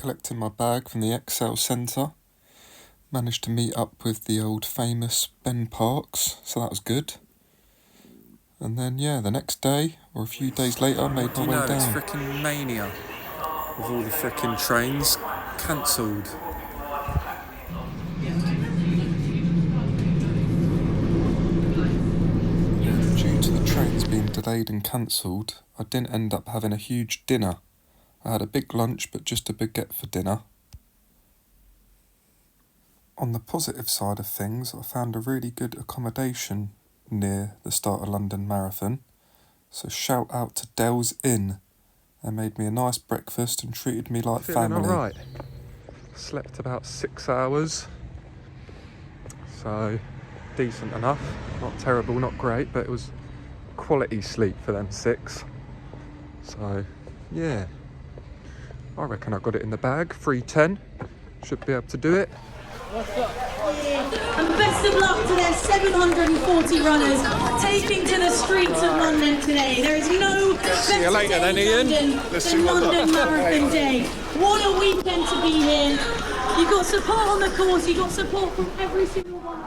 collecting my bag from the Excel Centre. Managed to meet up with the old famous Ben Parks, so that was good. And then, yeah, the next day, or a few days later, made my way down. It's frickin' mania with all the frickin' trains cancelled. Due to the trains being delayed and cancelled, I didn't end up having a huge dinner. I had a big lunch, but just a baguette for dinner. On the positive side of things, I found a really good accommodation near the start of London Marathon. So shout out to Dell's Inn. They made me a nice breakfast and treated me like family. Alright. Slept about 6 hours. So decent enough. Not terrible, not great, but it was quality sleep for them 6. So yeah. I reckon I got it in the bag. 3:10. Should be able to do it. And best of luck to their 740 runners taking to the streets of London today. There is no See you later then, Ian. than London Marathon Day. What a weekend to be here. You've got support on the course, you've got support from every single one.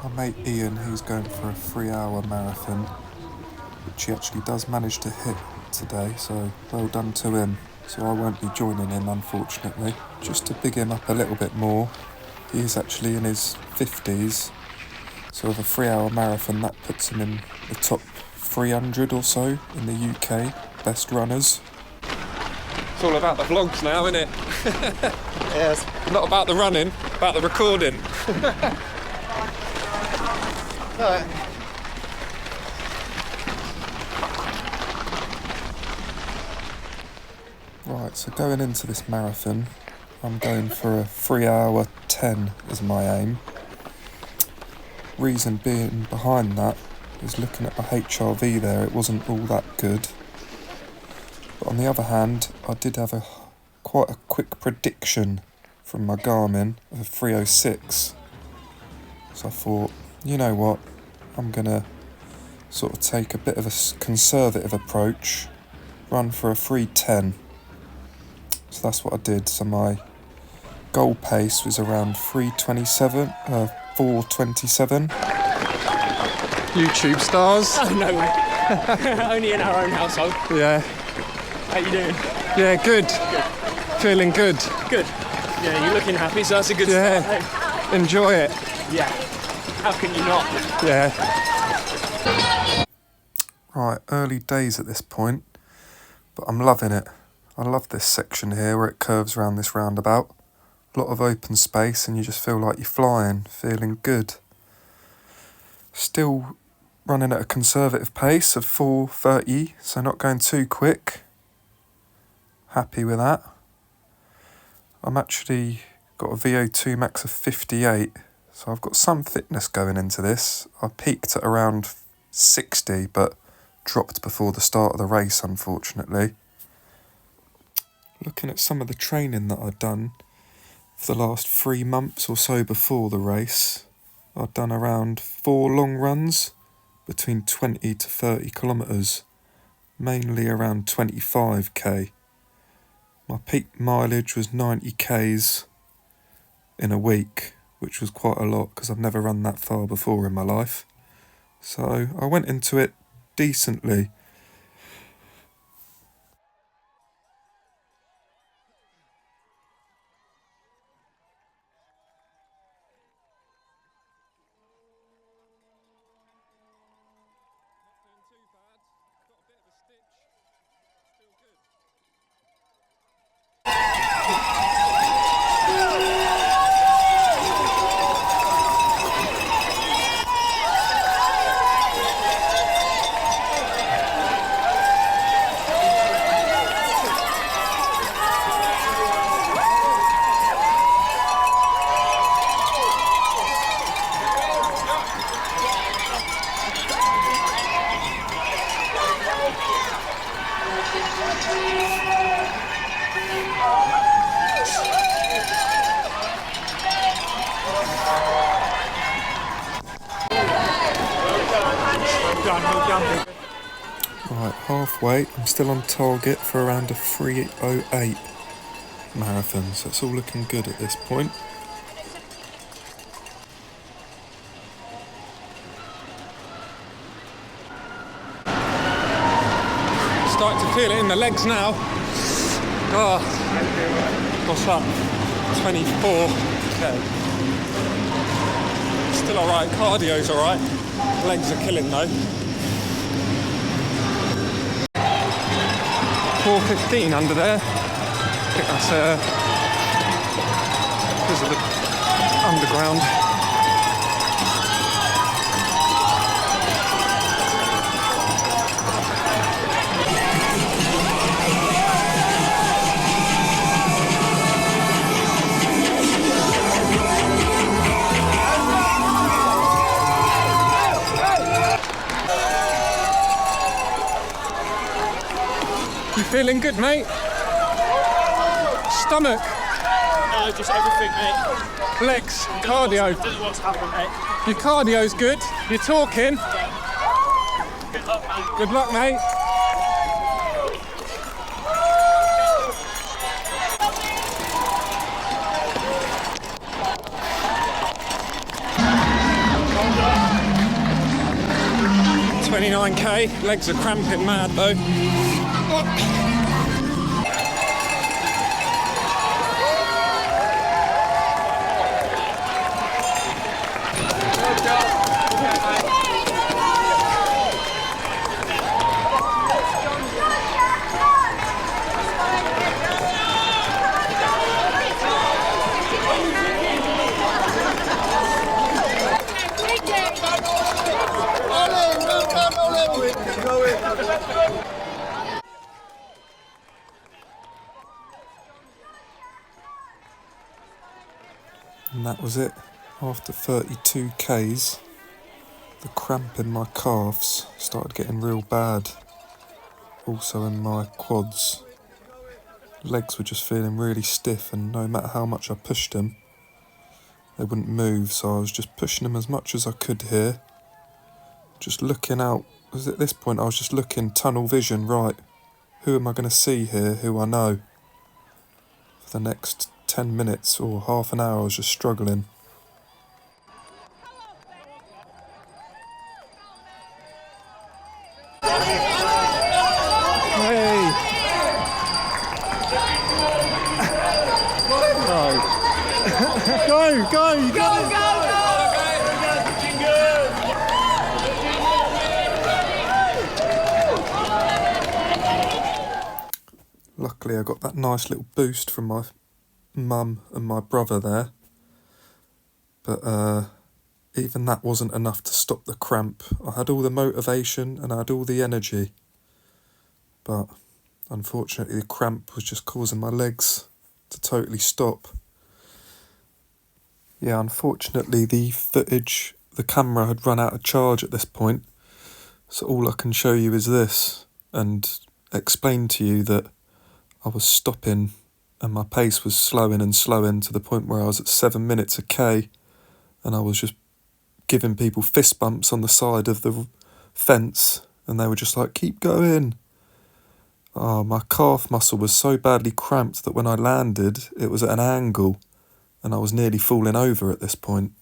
My mate Ian, who's going for a 3-hour marathon, which he actually does manage to hit today, so well done to him. So I won't be joining him, unfortunately. Just to big him up a little bit more, he is actually in his 50s, so with a 3-hour marathon that puts him in the top 300 or so in the UK best runners. It's all about the vlogs now, isn't it? Yes. Not about the running, about the recording. No. Right, so going into this marathon, I'm going for a 3-hour 10 is my aim. Reason being behind that is looking at my HRV there, it wasn't all that good. But on the other hand, I did have quite a quick prediction from my Garmin of a 3:06. So I thought, you know what, I'm going to sort of take a bit of a conservative approach, run for a 3:10. So that's what I did. So my goal pace was around 4:27. YouTube stars. Oh, no way. Only in our own household. Yeah. How you doing? Yeah, good. Feeling good. Good. Yeah, you're looking happy, so that's a good Yeah. start. Hey. Enjoy it. Yeah. How can you not? Yeah. Right, early days at this point, but I'm loving it. I love this section here where it curves around this roundabout. A lot of open space and you just feel like you're flying, feeling good. Still running at a conservative pace of 4:30, so not going too quick. Happy with that. I'm actually got a VO2 max of 58, so I've got some fitness going into this. I peaked at around 60, but dropped before the start of the race, unfortunately. Looking at some of the training that I'd done for the last 3 months or so before the race, I'd done around 4 long runs between 20 to 30 kilometres, mainly around 25k. My peak mileage was 90k's in a week, which was quite a lot because I've never run that far before in my life. So I went into it decently. Right, halfway, I'm still on target for around a 3:08. marathon, so it's all looking good at this point. Starting to feel it in the legs now. Oh, what's that? 24. Okay. Still alright, cardio's alright. Legs are killing though. 4:15 under there. I think that's because of the underground. You feeling good, mate? Stomach, No, just everything, mate. legs, cardio. This is what's happened, mate. Your cardio's good. You're talking. Good luck, man. Good luck, mate. $29K. Legs are cramping mad though. And that was it. After 32 Ks, the cramp in my calves started getting real bad. Also in my quads. Legs were just feeling really stiff, and no matter how much I pushed them, they wouldn't move, so I was just pushing them as much as I could here. Just looking out. Because at this point I was just looking, tunnel vision, right. Who am I going to see here, who I know? For the next 10 minutes or half an hour I was just struggling. Hey! Go! Go! You got it! Luckily I got that nice little boost from my mum and my brother there, but even that wasn't enough to stop the cramp. I had all the motivation and I had all the energy, but unfortunately the cramp was just causing my legs to totally stop. Yeah, unfortunately the footage, the camera had run out of charge at this point, so all I can show you is this and explain to you that I was stopping and my pace was slowing and slowing to the point where I was at 7 minutes a K, and I was just giving people fist bumps on the side of the fence, and they were just like, keep going. Oh, my calf muscle was so badly cramped that when I landed, it was at an angle, and I was nearly falling over at this point.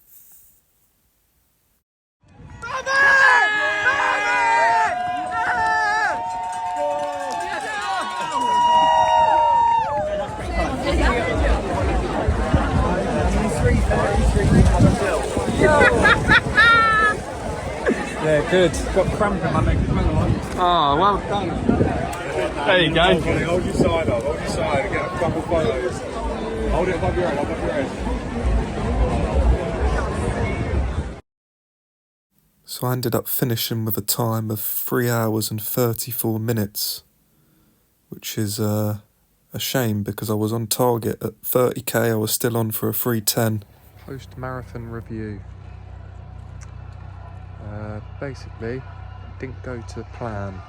Yeah, good. Got cramp in my leg. Oh, well done. There you go. Hold your side up, hold your side, get a couple photos. Hold it above your head, above your head. So I ended up finishing with a time of 3 hours and 34 minutes, which is a shame because I was on target at 30k, I was still on for a 3:10. Post-marathon review. Basically, didn't go to plan.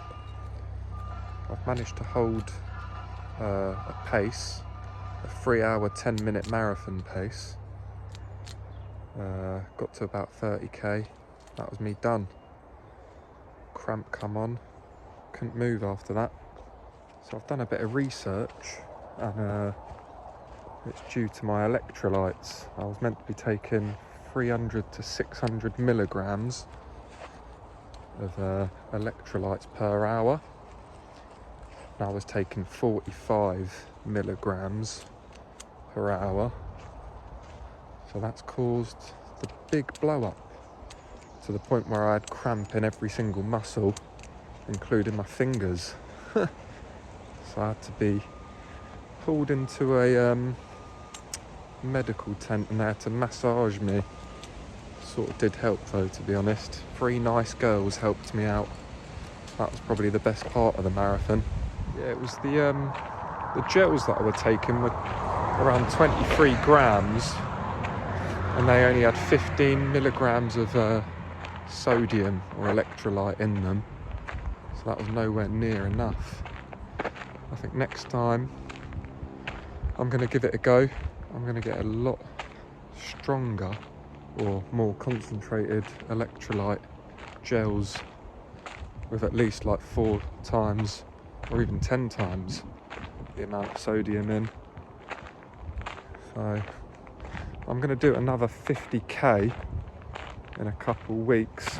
I've managed to hold a pace, a 3 hour 10 minute marathon pace. Got to about 30k, that was me done. Cramp come on, couldn't move after that. So I've done a bit of research and It's due to my electrolytes. I was meant to be taking 300 to 600 milligrams of electrolytes per hour. And I was taking 45 milligrams per hour. So that's caused the big blow up to the point where I had cramp in every single muscle, including my fingers. So I had to be pulled into a medical tent and they had to massage me. Sort of did help though, to be honest. 3 nice girls helped me out. That was probably the best part of the marathon. Yeah, it was the gels that I were taking were around 23 grams and they only had 15 milligrams of sodium or electrolyte in them. So that was nowhere near enough. I think next time I'm going to give it a go. I'm going to get a lot stronger or more concentrated electrolyte gels with at least like 4 times or even 10 times the amount of sodium in. So I'm going to do another 50k in a couple weeks.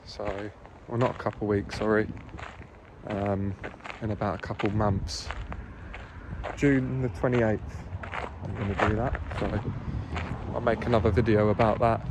So, well, not a couple weeks, sorry. In about a couple months. June the 28th, I'm going to do that. So I'll make another video about that.